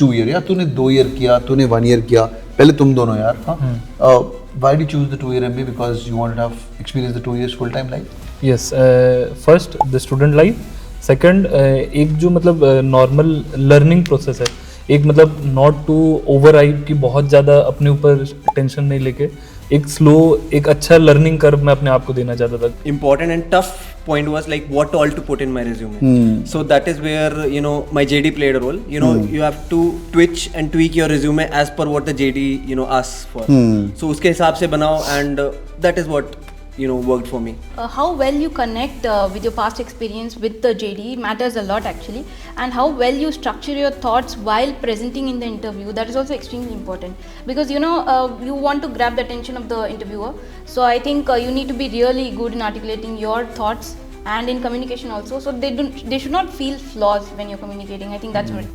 2 year यार तूने 2 year किया तूने 1 year किया पहले तुम दोनों यार हाँ why did you choose the 2 year MBA because you wanted to have experience the 2 years full time life yes first the student life second एक जो मतलब नॉर्मल लर्निंग प्रोसेस है एक मतलब नॉट टू ओवर हाइप की बहुत ज़्यादा अपने ऊपर टेंशन नहीं लेके एक स्लो एक अच्छा लर्निंग कर्व मैं अपने आप को देना चाहता था. Important and tough point was like what all to put in my resume. So that is where my JD played a role. You have to twitch and tweak your resume as per what the JD asks for. So उसके हिसाब से बनाओ and that is what worked for me. How well you connect with your past experience with the JD matters a lot actually, and how well you structure your thoughts while presenting in the interview, that is also extremely important because you want to grab the attention of the interviewer. So I think you need to be really good in articulating your thoughts and in communication also, so they should not feel flaws when you're communicating. I think that's what.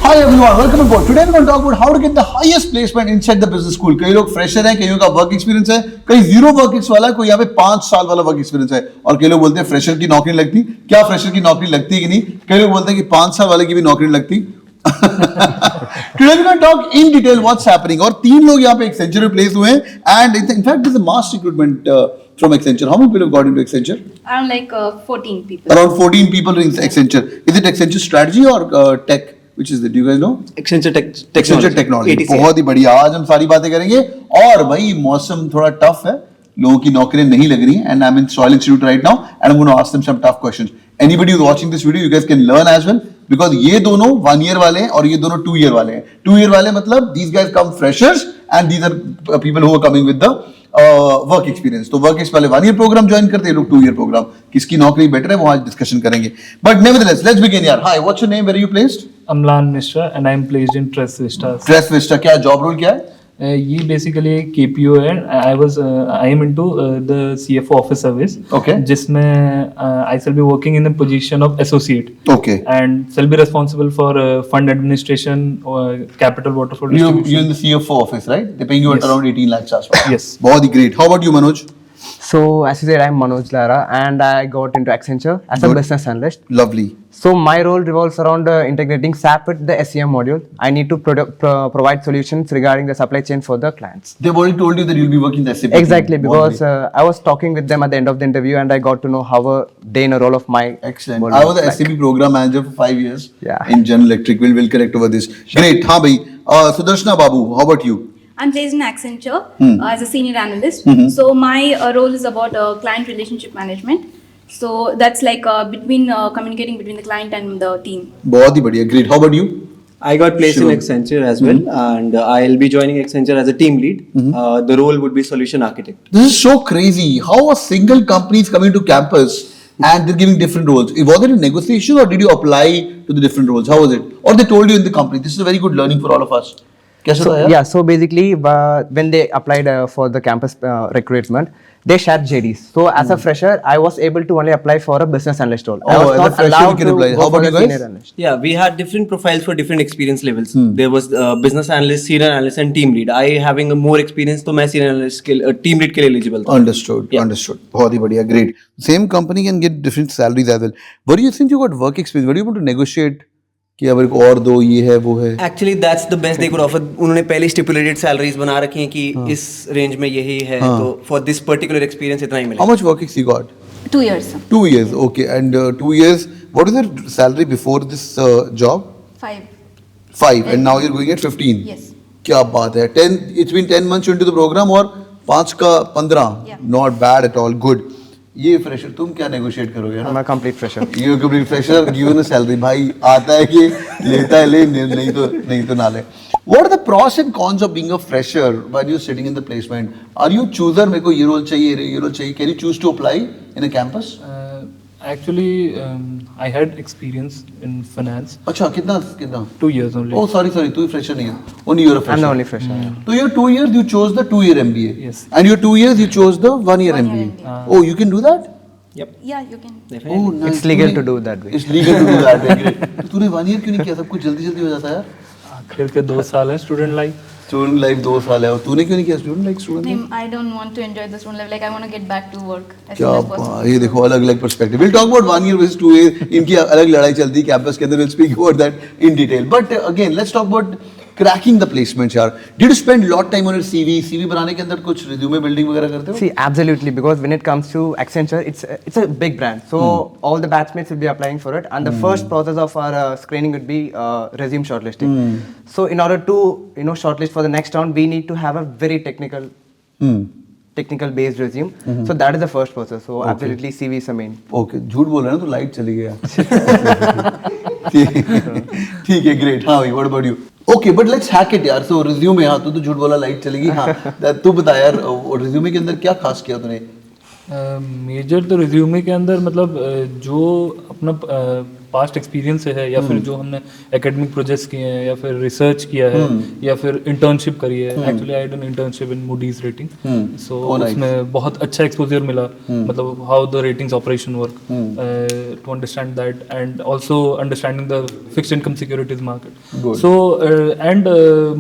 Hi everyone, welcome aboard. Today we're going to talk about how to get the highest placement inside the business school. कई लोग fresher हैं, कईयों का work experience है, कई zero work ex वाला है, कोई यहाँ पे 5 साल वाला वर्क एक्सपीरियंस है और कई लोग बोलते हैं फ्रेशर की नौकरी लगती. क्या फ्रेशर की नौकरी लगती है कि नहीं? कई लोग बोलते हैं कि 5 साल वाले की भी नौकरी लगती. Today we're going to talk in detail what's happening. और 3 लोग यहाँ पे Accenture में प्लेस हुए हैं and in fact this is a mass recruitment from Accenture. How many people have got into Accenture? Around like 14 people. Around 14 people in Accenture. Is it Accenture strategy or tech? Which is it? Do you guys know? Accenture Technology. बहुत ही बढ़िया. आज हम सारी बातें करेंगे और भाई मौसम थोड़ा टफ है, लोगों की नौकरियां नहीं लग रही हैं and I'm in Soil Institute right now and I'm going to ask them some tough questions. Anybody who's watching this video, you guys can learn as well because ये दोनों 1 year वाले हैं और ये दोनों 2 year वाले हैं. 2 year वाले मतलब these guys come freshers and these are people who are coming with the work experience. तो वर्क पहले 1 year प्रोग्राम ज्वाइन करते हैं लोग 2 year प्रोग्राम. किसकी नौकरी बेटर है वो आज डिस्कशन करेंगे. बट नेवरदलेस लेट्स बिगिन यार. Hi, what's your name, where are you placed? Amlan Mishra and I am placed in Trust Vista. Trust Vista. क्या जॉब रोल क्या है? ये बेसिकली एक KPO है. I am into the CFO office service. Okay. जिसमें I shall be working in the position of associate. Okay. And shall be responsible for fund administration, capital waterfall You're distribution. in the CFO office, right? They're paying you at Yes. around 18 lakhs आसपास. Yes. बहुत ही great. How about you, Manoj? So as you said, I'm Manoj Lara and I got into Accenture as a Good. business analyst. Lovely. So my role revolves around integrating SAP with the SCM module. I need to provide solutions regarding the supply chain for the clients. They've already told you that you'll be working the SAP. Exactly, team. because बहुत ही- I was talking with them at the end of the interview and I got to know how a day in a role of my Excellent. role I was the looks like. SAP program manager for 5 years. Yeah. In General Electric. We'll connect over this. Great. हाँ भाई. Sudarshana Babu, how about you? I'm placed in Accenture as a senior analyst. So my role is about client relationship management. So that's like communicating between the client and the team. बहुत ही बढ़िया. Great. How about you? I got placed Sure. in Accenture as well and I'll be joining Accenture as a team lead. The role would be solution architect. This is so crazy. How a single company is coming to campus and they're giving different roles. Was it a negotiation or did you apply to the different roles? How was it? Or they told you in the company? This is a very good learning for all of us. कैसा था यार? Yeah, so basically when they applied for the campus recruitment, they shared JDs. So as a fresher, I was able to only apply for a business analyst role. I Oh, was as a not fresher you allowed can to apply. go How for about the you guys? senior analyst. Yeah, we had different profiles for different experience levels. There was business analyst, senior analyst and team lead. I having a more experience तो मैं senior analyst के team lead के लिए eligible था. Understood. Yeah. Understood. बहुत ही बढ़िया. Great. Same company can get different salaries as well. Were you, since you got work experience, were you able to negotiate कि अब एक और दो ये है वो है? Actually that's the best they could offer. उन्होंने पहले stipulated salaries बना रखी हैं कि इस range में यही है तो for this particular experience इतना ही How मिलेगा. much work ex you got? 2 years. 2 years. Okay. And 2 years. What is your salary before this job? 5. 5. And now you're going at 15. Yes. क्या बात है. 10. It's been 10 months into the program और 5 का 15. Yeah. Not bad at all. Good. ये fresher तुम क्या negotiate करोगे I'm ना? a complete fresher. You complete fresher, given a salary. भाई आता है कि लेता है ले, नहीं तो ना ले. What are the pros and cons of being a fresher while you're sitting in the placement? Are you chooser? मेरे को ये role चाहिए, ये role चाहिए. Can you choose to apply in a campus? Actually I had experience in finance. अच्छा कितना? 2 years only. Oh sorry, तू ही fresher नहीं है. Only you're a fresher. I'm the only fresher. So your 2 years you chose the 2 year MBA. Yes. And your 2 years you chose the 1 year 1 year MBA. MBA. Oh, you can do that? Yep. Yeah, you can. Definitely. Oh, nice. It's legal to do that way. It's legal to do that. Great. तो तूने 1 year क्यों नहीं किया? सब कुछ जल्दी हो जाता है यार. आखिर के 2 साल है स्टूडेंट लाइफ. स्टूडेंट लाइफ 2 साल है और तूने क्यों नहीं किया student life? I don't want to enjoy this one life. Like I want to get back to work as क्या soon as possible. ये देखो अलग अलग perspective. Will talk about 1 year versus 2 year. इनकी अलग लड़ाई चलती है कैंपस के अंदर. Will speak about that in detail. But again let's talk about cracking the placements यार. Did you spend lot time on your CV बनाने के अंदर कुछ resume building वगैरह करते हो? See, absolutely, because when it comes to Accenture, it's a big brand. So all the batchmates will be applying for it, and the first process of our screening would be resume shortlisting. So in order to shortlist for the next round, we need to have a very technical based resume. So that is the first process. So absolutely CV is the main. Okay, झूठ बोल रहा है ना तो light चली गया. ठीक है, great. हाँ भाई, what about you? Okay, but let's hack it यार. So resume हाँ, तू तो झूठ बोला लाइट चली गई. हाँ, तू बता यार resume के अंदर क्या खास किया तूने? मेजर तो रिज्यूमे के अंदर मतलब जो अपना पास्ट एक्सपीरियंस है या फिर जो हमने एकेडमिक प्रोजेक्ट्स किए हैं या फिर रिसर्च किया है या फिर इंटर्नशिप करी है. Actually I done internship in Moody's rating, so उसमें बहुत अच्छा एक्सपोजर मिला. मतलब how the ratings operation work, to understand that and also understanding the fixed income securities market. So and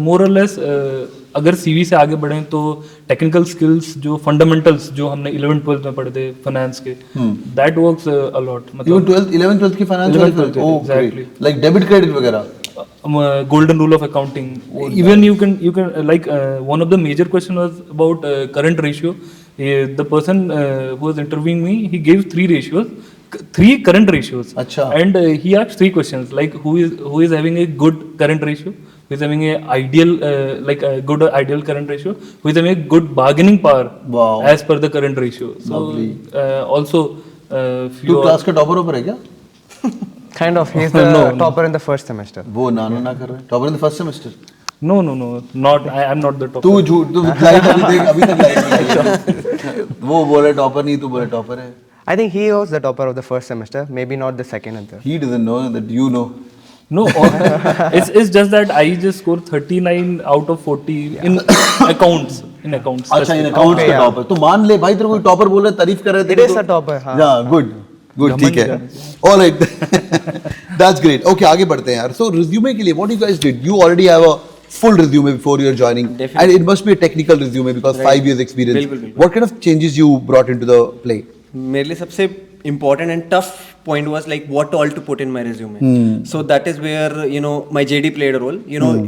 more or less अगर CV से आगे बढ़ें तो टेक्निकल स्किल्स जो फंडामेंटल्स जो हमने 11th 12th में पढ़े थे फाइनेंस के, दैट वर्क्स अ लॉट. मतलब 11th 12th की finance exactly. Like debit credit वगैरह. Golden rule of accounting. Even you can like one of the major question was about current ratio. The person who was interviewing me, he gave 3 current ratios. अच्छा. And he asked 3 questions like who is having a good current ratio, who is having a ideal like a good ideal current ratio, who is having a good bargaining power. Wow. As per the current ratio. So also तू class का topper ऊपर है क्या? Kind of, he's the topper in the first semester. वो नानो ना कर रहा है. Topper in the first semester. No, not I'm not the topper. तू झूठ, तू लाइट अभी देख, अभी तक लाइट नहीं. वो बोले टॉपर नहीं, तू बोले टॉपर है. I think he was the topper of the first semester, maybe not the second and third. He doesn't know that you know. No, it's just that I just scored 39 out of 40 in accounts. In accounts. अच्छा, इन accounts का topper. तो मान ले भाई तेरे को topper बोल रहा है, तारीफ कर रहा है. It is a topper, हाँ. Yeah, good, ठीक है. All right, that's great. Okay, आगे बढ़ते हैं यार. So resume के लिए what you guys did? You already have a full resume before you're joining, and it must be a technical resume because 5 years experience. बिल्कुल. What kind of changes you brought into the play? मेरे लिए सबसे important and tough point was like what all to put in my resume. So that is where my JD played a role.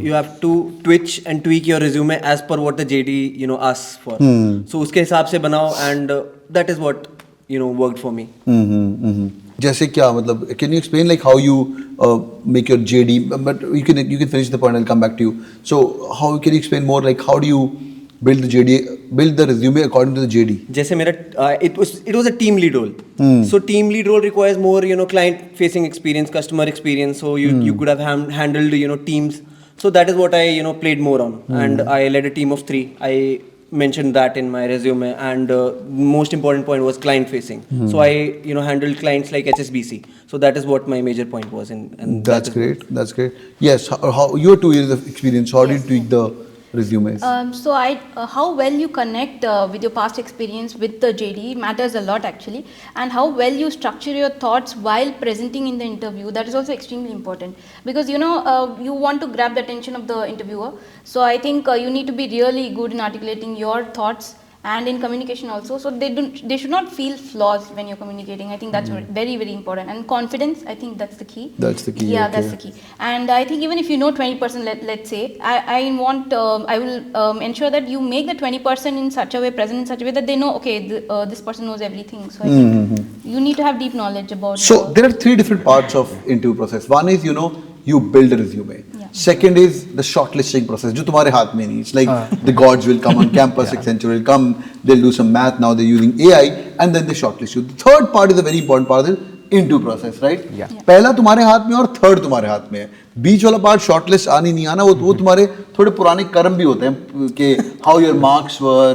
You have to twitch and tweak your resume as per what the JD asks for. So उसके हिसाब से बनाओ, and that is what worked for me. जैसे क्या मतलब? Can you explain like how you make your JD? But you can finish the point. I'll come back to you. So how can you explain more like how do you build the resume according to the JD? जैसे मेरा it was a team lead role. So team lead role requires more client facing experience, customer experience. So you could have handled teams. So that is what I played more on, and I led a team of 3. I mentioned that in my resume, and most important point was client facing. So I handled clients like HSBC. So that is what my major point was in, and That's great. Yes, how your 2 years of experience, how did you tweak the resumes? So how well you connect with your past experience with the JD matters a lot actually, and how well you structure your thoughts while presenting in the interview, that is also extremely important, because you want to grab the attention of the interviewer. So I think you need to be really good in articulating your thoughts and in communication also, so they should not feel flaws when you're communicating. I think that's very, very important. And confidence, I think that's the key. That's the key. Yeah, okay. that's the key. And I think even if you know 20%, let's say, I will ensure that you make the 20% in such a way, present in such a way that they know, okay, this person knows everything. So I think you need to have deep knowledge about. So there are 3 different parts of interview process. One is you build a resume. Yeah. Second is the shortlisting process, जो तुम्हारे हाथ में नहीं. It's like the gods will come on campus, Accenture will come, they'll do some math. Now they're using AI, and then they shortlist you. The third part is a very important part of the interview process, right? Yeah. पहला तुम्हारे हाथ में और third तुम्हारे हाथ में है. बीच वाला पार्ट शॉर्टलिस्ट आनी नहीं आना, वो तुम्हारे थोड़े पुराने कर्म भी होते हैं कि how your marks were,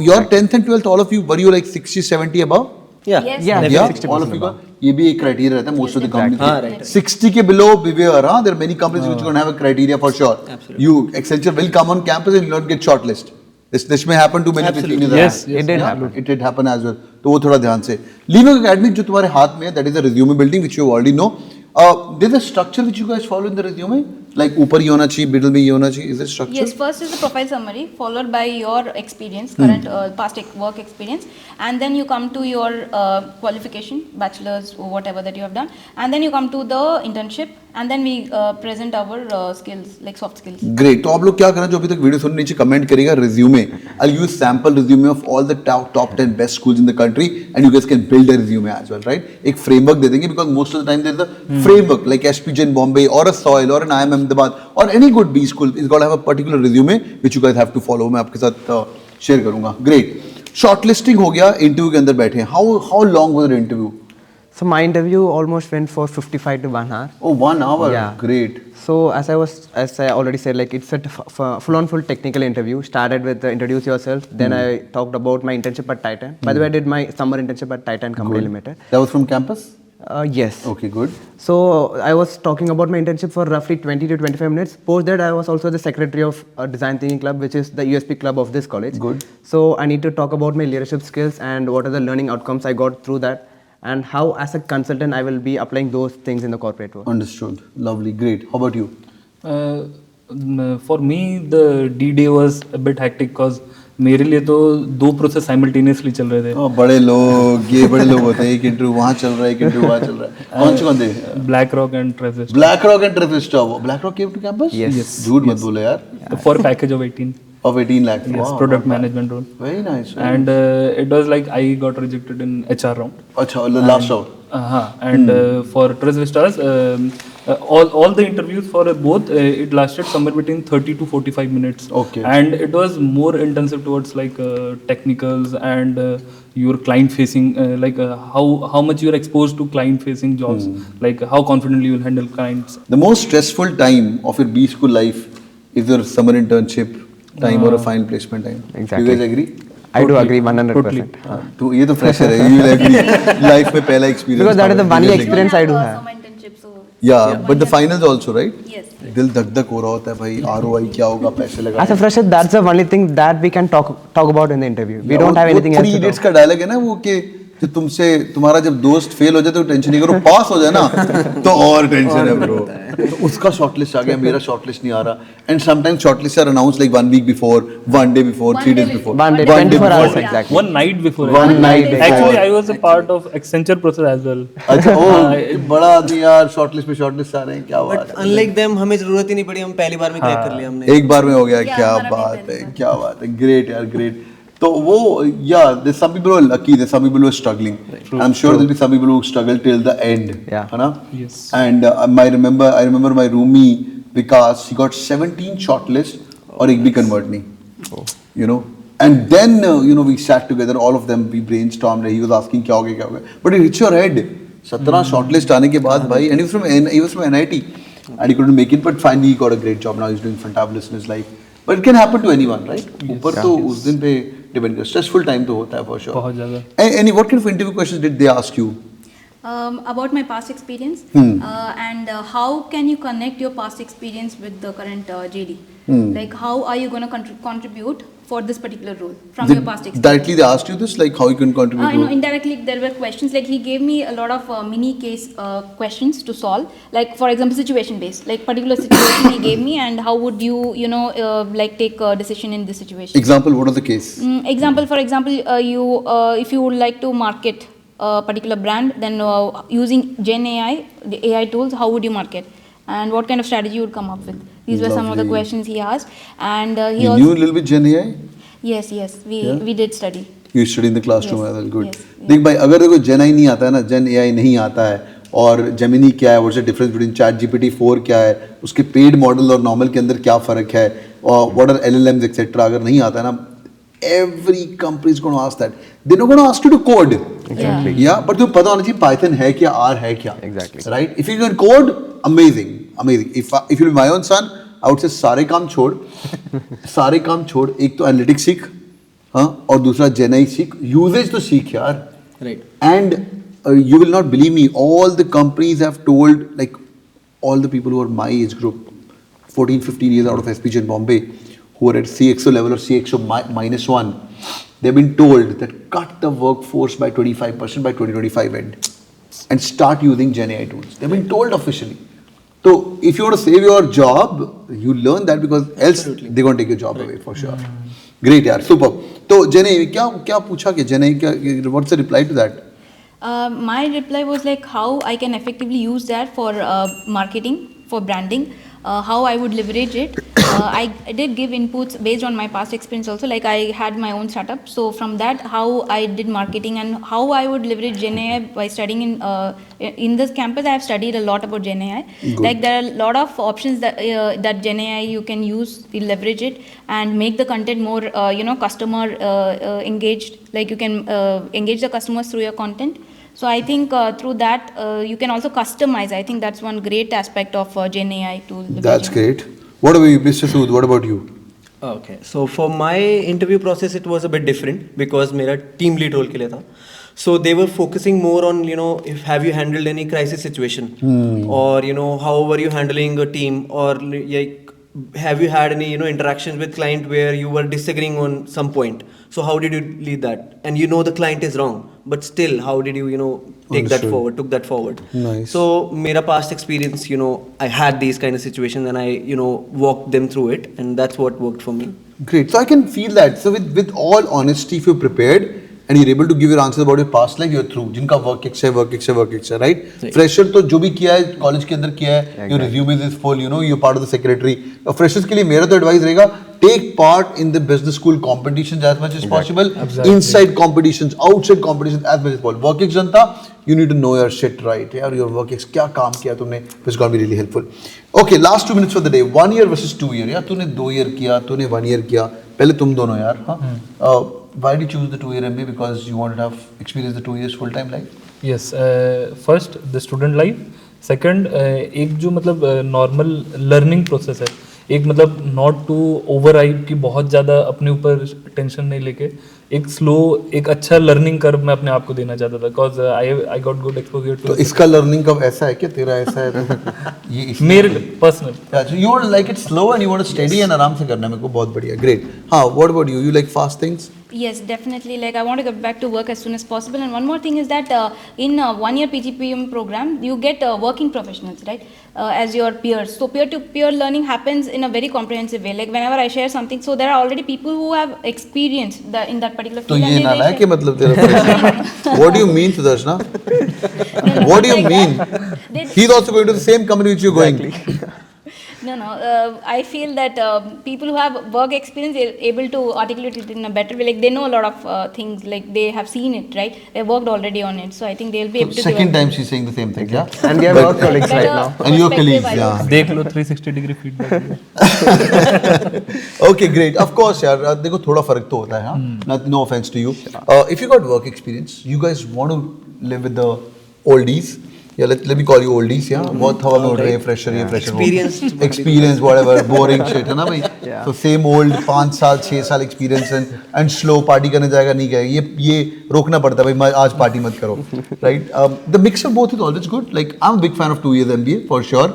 your 10th and 12th, all of you, were you like 60, 70 above? Yeah. Yes. Yeah, Yeah, 60% all of you का ये भी एक criteria रहता है most of the Exactly. companies. right. 60 के below beware, there are many companies which don't have a criteria for sure. Absolutely. You Accenture will come on campus and you'll not get shortlist. This may happen to many Absolutely. people. Yes, it did happen. It did happen as well. तो वो थोड़ा ध्यान से. Leaving academic जो तुम्हारे हाथ में है, that is the resume building which you already know. There's a structure which you guys follow in the resume. Like ऊपर ये होना चाहिए, middle में ये होना चाहिए. Is it structure? Yes, first is the profile summary, followed by your experience, current work experience, and then you come to your qualification, bachelor's or whatever that you have done, and then you come to the internship, and then we present our skills, like soft skills. Great. तो आप लोग क्या करना, जो अभी तक video सुन नीचे comment करेगा resume. I'll use sample resume of all the top 10 best schools in the country, and you guys can build a resume as well, right? एक framework दे देंगे, because most of the time there's a framework like SPJ in Bombay or a SOIL or an IIM Ahmedabad or any good B school. It's got to have a particular resume which you guys have to follow. मैं आपके साथ share करूँगा. Great. Shortlisting हो गया, interview के अंदर बैठे हैं. How long was the interview? So my interview almost went for 55 to 1 hour. Oh, 1 hour. Yeah. Great. So as I already said, like it's a full technical interview. Started with introduce yourself. Then I talked about my internship at Titan. By the way, I did my summer internship at Titan Company Limited. That was from campus? Yes. Okay, good. So I was talking about my internship for roughly 20 to 25 minutes. Post that, I was also the secretary of Design Thinking Club, which is the USP club of this college. Good. So I need to talk about my leadership skills and what are the learning outcomes I got through that, and how as a consultant I will be applying those things in the corporate world. Understood. Lovely. Great. How about you? For me, the D-Day was a bit hectic because मेरे लिए तो 2 process simultaneously चल रहे थे. बड़े लोग होते हैं, एक इंटरव्यू वहाँ चल रहा है, एक इंटरव्यू वहाँ चल रहा है. कौन थे? BlackRock and Travis. BlackRock and Travis stop. BlackRock came to campus? Yes. झूठ मत बोलो यार. For package of 18. Of 18 lakh. Yes, Wow, product not bad. management role. Very nice. And it was like I got rejected in HR round. अच्छा, last round. And for Tres Vistas, all the interviews for both it lasted somewhere between 30 to 45 minutes. Okay. And it was more intensive towards like technicals and your client facing, like how much you are exposed to client facing jobs, like how confidently you will handle clients. The most stressful time of your B school life is your summer internship time or a final placement time. Exactly. You guys agree? I do agree 100%. तो ये तो fresher है. You will agree. Life में पहला experience. Because that is the था. one You year guys agree? experience I do have. Summer internship, so Yeah, but the finals also, right? yes. दिल धक धक हो रहा होता है भाई. ROI क्या होगा, पैसे लगा. As a fresher, that's the only thing that we can talk about in the interview. We don't have anything else Three to Idiots talk. का डायलॉग है ना वो, कि जो तुम्हारा जब दोस्त फेल हो जाए तो टेंशन नहीं करो, पास हो जाए ना तो और टेंशन है ब्रो. तो उसका शॉर्टलिस्ट आ गया, मेरा शॉर्टलिस्ट नहीं आ रहा. And sometimes shortlist are announce like 1 week before, 1 day before, 3 days before. 1 day, 24 hours exactly. One night before. One night before. Actually, I was a part of Accenture process as well. अच्छा, ओ बड़ा आदमी यार, shortlist पे shortlist आ रहे हैं, क्या बात but है. अनलाइक देम हमें जरूरत ही नहीं पड़ी, हम पहली बार में क्रैक कर लिया हमने. एक बार में हो गया. Yeah, क्या हमारा भी बात पहली है, बार. क्या बात है. ग्रेट यार, ग्रेट. तो वो there's some people who are lucky, there's some people who are struggling. I'm sure there'll be some people who struggle till the end. Yeah. है ना? Yes. And I remember my roomie Vikas, he got 17 shortlists और एक भी convert नहीं. You know. And then we sat together, all of them, we brainstormed. He was asking क्या हो गया. But it hits your head. 17 shortlist आने के बाद भाई, and he was from NIT, and he couldn't make it, but finally he got a great job. Now he's doing fantabulous in his life. But it can happen to anyone, right? ऊपर तो उस दिन पे depend करता है. Stressful time तो होता है for sure. बहुत ज़्यादा. And what kind of interview questions did they ask you? About my past experience and how can you connect your past experience with the current JD? Like how are you going to contribute for this particular role from your past experience? Directly they asked you this, like how you can contribute? No, indirectly there were questions, like he gave me a lot of mini case questions to solve, like for example situation based, like particular situation he gave me and how would you like take a decision in this situation. Example, what was the case? Example, for example, you if you would like to market a particular brand, then using Gen AI, the AI tools, how would you market? And what kind of strategy you would come up with? These were some of the Lovely. questions he asked. And he You also... knew a little bit Gen AI? Yes, we did study. You studied in the classroom Yes, as well, good. yes, yes. देख भाई, अगर देखो Gen AI नहीं आता है ना, Gen AI नहीं आता है, और Gemini क्या है, what's the difference between ChatGPT 4 क्या है, उसके पेड मॉडल और नॉर्मल के अंदर क्या फ़र्क है, और what are LLMs etc. अगर नहीं आता है ना, every company is going to ask that. They're not going to ask you to code. Exactly. Yeah, but तुम्हें पता होना चाहिए Python है क्या, R है क्या. Exactly. Right? If you can code, amazing. If you'll be my own son, I would say सारे काम छोड़, एक तो एनालिटिक्स सीख, हाँ, और दूसरा Gen AI सीख, यूजेज तो सीख यार. Right. And you will not believe me, all the companies have told, like all the people who are my age group, 14-15 years out of SPJ in Bombay, who are at CXO level or CXO -1, they've been told that cut the workforce by 25% by 2025 end and start using Gen AI tools. They've been told officially. So if you want to save your job, you learn that because else they're going to take your job away for sure. Great यार, super. तो Jenny क्या पूछा कि Jenny what's the reply to that? My reply was like how I can effectively use that for marketing, for branding, how I would leverage it. I did give inputs based on my past experience also, like I had my own startup, so from that how I did marketing and how I would leverage GenAI by studying in this campus. I have studied a lot about GenAI. Like there are a lot of options that GenAI you can use, you leverage it and make the content more customer engaged, like you can engage the customers through your content. So I think through that you can also customize. I think that's one great aspect of GenAI tool. That's great. What about you, Mr. Sood? What about you? Okay, so for my interview process it was a bit different because मेरा team lead role के लिए था. So they were focusing more on if have you handled any crisis situation or how were you handling a team, or like have you had any interactions with client where you were disagreeing on some point, so how did you lead that, and the client is wrong but still how did you took that forward. Nice. So mera past experience I had these kind of situations and I walked them through it, and that's what worked for me. Great. So I can feel that. So with all honesty, if you're prepared and you're able to give your answers about your past life, you're through. जिनका work experience है, right? Fresher तो जो भी किया है college के अंदर किया है, your resume is full, you're part of the secretary. Freshers के लिए मेरा तो advice रहेगा, take part in the business school competitions as much as possible, inside competitions, outside competitions as much as possible. Work ex Janata, you need to know your shit right. यार your work ex क्या काम किया तुमने, it's going to be really helpful. Okay, last 2 minutes for the day. 1 year versus 2 year. यार तूने 2 year किया, तूने 1 year किया. पहले तुम दोनों यार, हाँ. Why did you choose the 2-year MBA? Because you wanted to have experienced the 2 years full-time life? Yes, first the student life, second एक जो मतलब normal learning process है, एक मतलब not to overhype कि बहुत ज़्यादा अपने ऊपर टेंशन नहीं लेके एक स्लो एक अच्छा लर्निंग कर्व मैं अपने आप को देना चाहता था, because I got good exposure too. तो इसका लर्निंग कर्व ऐसा है क्या, तेरा ऐसा है? ये मेरे personal you want like it slow and you want study and आराम से करना, मेरे को बहुत बढ़िया. ग्रेट. हाँ, what about you? You like fast things? Yes, definitely. Like I want to get back to work as soon as possible. And one more thing is that in 1 year PGPM program, you get working professionals, right? As your peers. So peer-to-peer learning happens in a very comprehensive way. Like whenever I share something, so there are already people who have experience in that particular तो field. ये ना है कि मतलब तेरा what do you mean, Sudarshana? What do you mean? He's also going to the same company which you're going. No. I feel that people who have work experience are able to articulate it in a better way. Like they know a lot of things. Like they have seen it, right? They worked already on it, so I think they'll be able to. Second time she's saying the same thing, yeah. And we are work colleagues right now. And your colleagues, yeah. देख लो 360 degree feedback. Okay, great. Of course, यार देखो थोड़ा फर्क तो होता है, हाँ. No offense to you. If you got work experience, you guys want to live with the oldies. Yeah, let me call you oldies, yeah. बहुत हवा में उड़ रहे हैं, fresher ये fresher. Experience, whatever, boring shit है ना भाई. So same old 5 साल 6 साल experience and slow party करने जाएगा नहीं गया. ये रोकना पड़ता है भाई, आज party मत करो, right? The mix of both is always good. Like I'm a big fan of 2 years MBA for sure.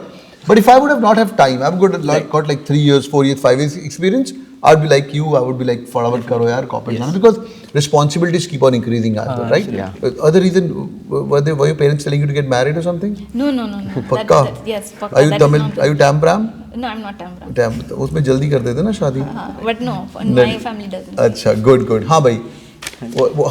But if I would have not have time, I've got like 3 years, 4 years, 5 years experience. I'd be like you. I would be like, फटाफट करो यार corporate जाना, because responsibilities keep on increasing as well, right? Yeah. Other reason, were your parents telling you to get married or something? No. पक्का? Yes, पक्का. Are you Tampram? No, I'm not Tamra. उसमें जल्दी कर देते ना शादी. But no, my family doesn't. अच्छा, good. हाँ भाई.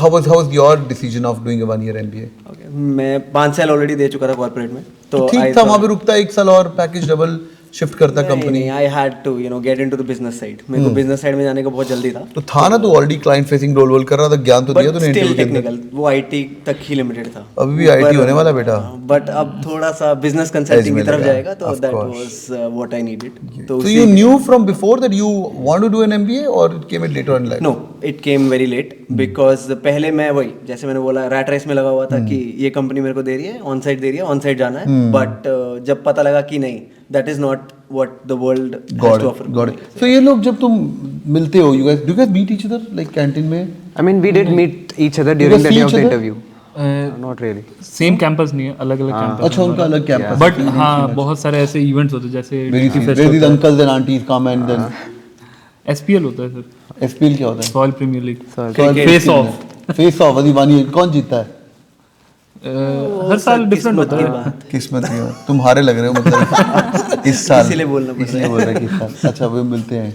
How was your decision of doing a 1 year MBA? Okay. मैं 5 साल ऑलरेडी दे चुका था कॉर्पोरेट में, तो ठीक था, वहाँ पे रुकता 1 साल और पैकेज डबल शिफ्ट करता कंपनी. I had to get into the business side. मेरे को बिजनेस साइड में जाने का बहुत जल्दी था. तो था ना, तू ऑलरेडी क्लाइंट फेसिंग रोल कर रहा था, ज्ञान तो दिया तूने स्टिल इंटरव्यू के अंदर. टेक्निकल, वो आईटी तक ही लिमिटेड था. अभी भी आईटी होने वाला बेटा. बट अब थोड़ा सा बिजनेस कंसल्टिंग की तरफ मिलेगा. जाएगा, तो Of that course. Was what I needed. So you knew from before that you want to do an MBA, or it came in later in life? No, it came very late, because पहले मैं वही जैसे मैंने बोला rat race में लगा हुआ था कि ये कंपनी मेरे को दे रही है, ऑन साइड दे रही है, ऑन साइड जाना है. बट जब पता लगा कि नहीं, that is not what the world has to offer. Got it. So ये लोग जब तुम मिलते हो, you guys meet each other like canteen में? I mean, we did meet each other during guys the see day of each the other? interview. Not really. Same campus नहीं है, अलग अलग कैंपस. अच्छा, उनका अलग कैंपस. बट हाँ, बहुत सारे ऐसे इवेंट्स होते हैं जैसे Where these uncles and aunties come and then SPL होता है सर. SPL क्या होता है? Soil premier league. Soil face off. Face off. अभी 1 year कौन जीतता है? हर साल डिफरेंट होता है। किस्मत की बात। तुम हारे लग रहे हो मतलब इस साल, इसीलिए बोलना पड़ रहा है। इसलिए बोल रहे हैं कि इस साल। अच्छा वो मिलते हैं।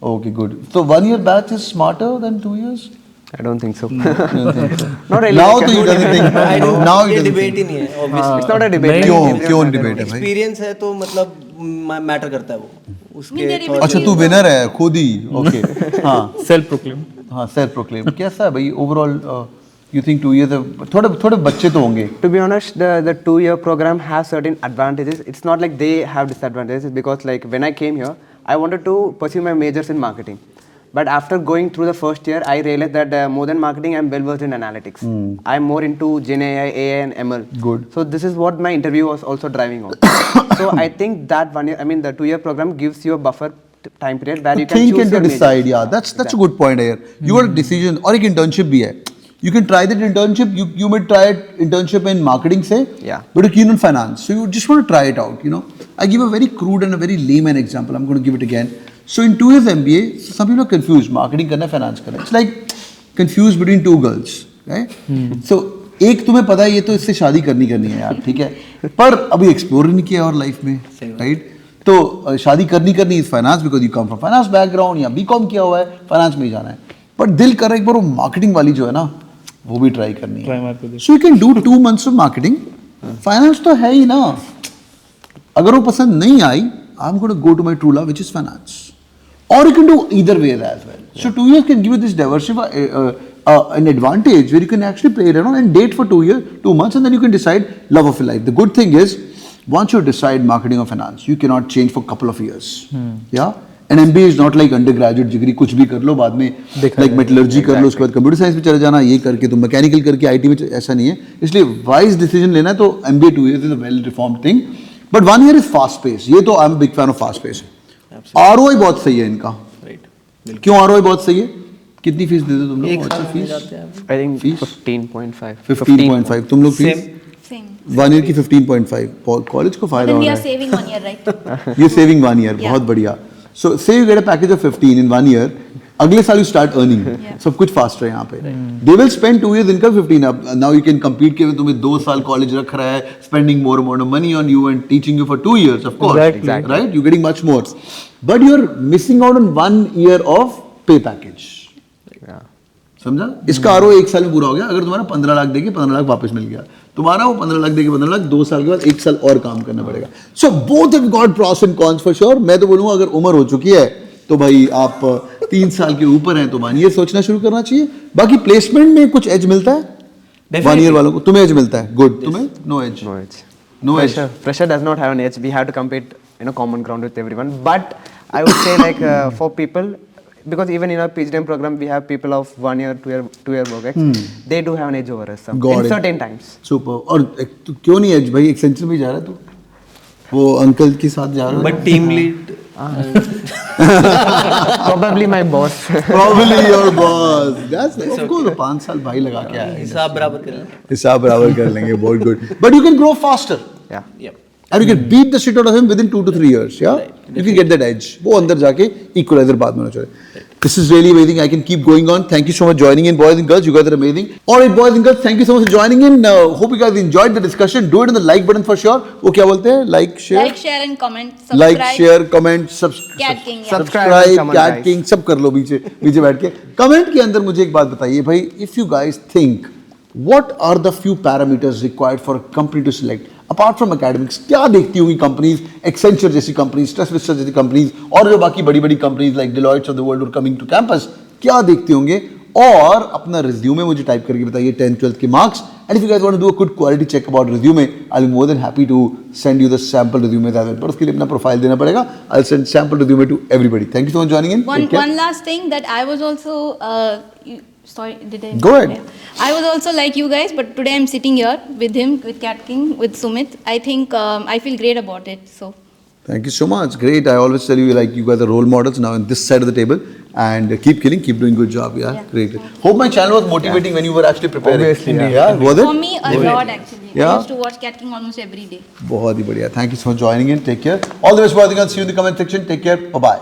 Okay good. So 1 year batch is smarter than 2 years? I don't think so. Not really. Now तो you doesn't think. Now you ये doesn't डिबेट ही think. नहीं है obviously. It's not a debate. like, क्यों everyone क्यों has their debate own- है भाई? Experience है तो मतलब मैटर करता है वो उसके thoughts अच्छा तू विनर है खुद ही। ओके हाँ सेल्फ प्रोक्लेम। हाँ सेल्फ प्रोक्लेम। कैसा है भाई ओवरऑल? You think 2 years? थोड़े बच्चे तो होंगे। To be honest, the 2-year program has certain advantages. It's not like they have disadvantages because like when I came here, I wanted to pursue my majors in marketing. But after going through the first year, I realized that more than marketing, I'm well versed in analytics. I'm more into Gen AI, and ML. Good. So this is what my interview was also driving on. So I think that 1 year, I mean the 2-year program gives you a buffer time period where you can Think choose and to your major. decide. Yeah, that's a good point here. You got a decision और एक internship भी है. You can try that internship. You may try internship in marketing, say. Yeah. But you're keen on finance, so you just want to try it out. You know, I give a very crude and a very layman example. I'm going to give it again. So in 2 years MBA, some people are confused. Marketing करना है, finance करना है. It's like confused between two girls, right? So एक तुम्हें पता है ये तो इससे शादी करनी है यार, ठीक है? पर अभी एक्सप्लोर नहीं किया और लाइफ में, राइट? तो शादी करनी is finance because you come from finance background या बीकॉम किया हुआ है, फाइनेंस में ही जाना है. बट दिल कर रहा है एक बार वो मार्केटिंग वाली जो है ना वो भी ट्राई करनी है. So you can do 2 months of marketing. Finance तो है ही ना. अगर वो पसंद नहीं आई, I am going to go to my true love which is finance. Or you can do either way as well. So 2 years can give you this an advantage where you can actually play around and date for 2 months, and then you can decide love of your life. The good thing is, once you decide marketing or finance, you cannot change for a couple of years. Yeah. And MBA is not like undergraduate degree, कुछ भी कर लो बाद में, like metallurgy कर लो, उसके बाद computer science में चले जाना, ये करके तुम mechanical करके IT में ऐसा नहीं है. इसलिए wise decision लेना है तो MBA 2 years is a well reformed thing. But 1 year is fast paced. ये तो I'm a big fan of fast paced. ROI बहुत सही है इनका. क्यों ROI बहुत सही है? कितनी फीस देते तुम लोग? अच्छा फीस I think Fees? 15.5. 15.5. तुम लोग फीस Same. 1 year की 15.5. कॉलेज को फायदा Then हो we रहा are है. saving 1 year, right? You're saving 1 year. Yeah. बहुत बढ़िया. So say you get a package of 15 in 1 year. अगले साल you start earning. सब कुछ फास्ट है यहाँ पे. They will spend 2 years income 15. अब now you can compete के तुम्हें 2 साल कॉलेज रख रहा है, spending more amount of money on you and teaching you for 2 years, of course. Exactly. Right? You're getting much more. But you're missing out on 1 year of pay package. Yeah. समझा? इसका ROI 1 साल में पूरा हो गया. अगर तुम्हारा 15 लाख देके 15 लाख वापस मिल गया, तुम्हारा वो 15 लाख देके 15 लाख 2 साल के बाद 1 साल और काम करना पड़ेगा. So both have got pros and cons for sure. मैं तो बोलूँगा अगर उम्र हो चुकी है तो भाई आप 3 साल के ऊपर हैं तो 1 year सोचना शुरू करना चाहिए. बाकी प्लेसमेंट में कुछ एज मिलता है 1 year वालों को. तुम्हें एज मिलता है, गुड. तुम्हें no edge. No edge. No edge. Pressure does not have an edge. We have to compete, common ground with everyone. But I would say like for people, because even in our PGDM program we have people of 1 year, 2 year work ex. They do have an edge over us Got in it. certain times. Super. और तू क्यों नहीं as भाई? Accenture में जा रहा है तू? वो अंकल के साथ जा रहा है? But team lead Probably my boss. Probably your boss. That's of course 5 साल भाई लगा के आया है. हिसाब बराबर कर लें. हिसाब बराबर कर लेंगे. बहुत good. But you can grow faster. Yeah. Yep. And you can beat the shit out of him within 2 to 3 years. Yeah, you can get that edge. वो अंदर जाके equalizer बाद में होना चाहिए. This is really amazing. I can keep going on. Thank you so much for joining in, boys and girls. You guys are amazing. All right, boys and girls, thank you so much for joining in. Hope you guys enjoyed the discussion. Do it on the like button for sure. वो क्या बोलते हैं? Like, share. Like, share and comment. Subscribe. Like, share, comment, Cat King, yeah. Subscribe and comment, Cat guys. King, सब कर लो पीछे बैठ के. Comment के अंदर मुझे एक बात बताइए भाई. If you guys think, what are the few parameters required for a company to select? Apart from academics क्या देखती होंगी कंपनीज? एक्सेंचर जैसी कंपनीज, स्ट्रेस विस्टर जैसी कंपनीज और जो बाकी बड़ी बड़ी companies like Deloittes of the world और कमिंग टू कैंपस, क्या देखती होंगे? और अपना रिज्यूमे मुझे टाइप करके बताइए 10th 12th के marks. And if you guys want to do a good quality check about resume, I will be more than happy to send you the sample resume as well. पर उसके लिए अपना profile देना पड़ेगा. I will send sample resume to everybody. Thank you so much joining in. One last thing that I was also sorry, did I? Go ahead. Yeah. I was also like you guys, but today I'm sitting here with him, with Cat King, with Sumit. I think I feel great about it. So. Thank you so much. Great. I always tell you like you guys are role models now on this side of the table, and keep killing, keep doing good job. Yeah, great. Hope my channel was motivating when you were actually preparing. Obviously, yeah. Was it? For me, a lot actually. Yeah? I used to watch Cat King almost every day. बहुत ही बढ़िया. Thank you so much for joining in. Take care. All the best for the guys. See you in the comment section. Take care. Bye bye.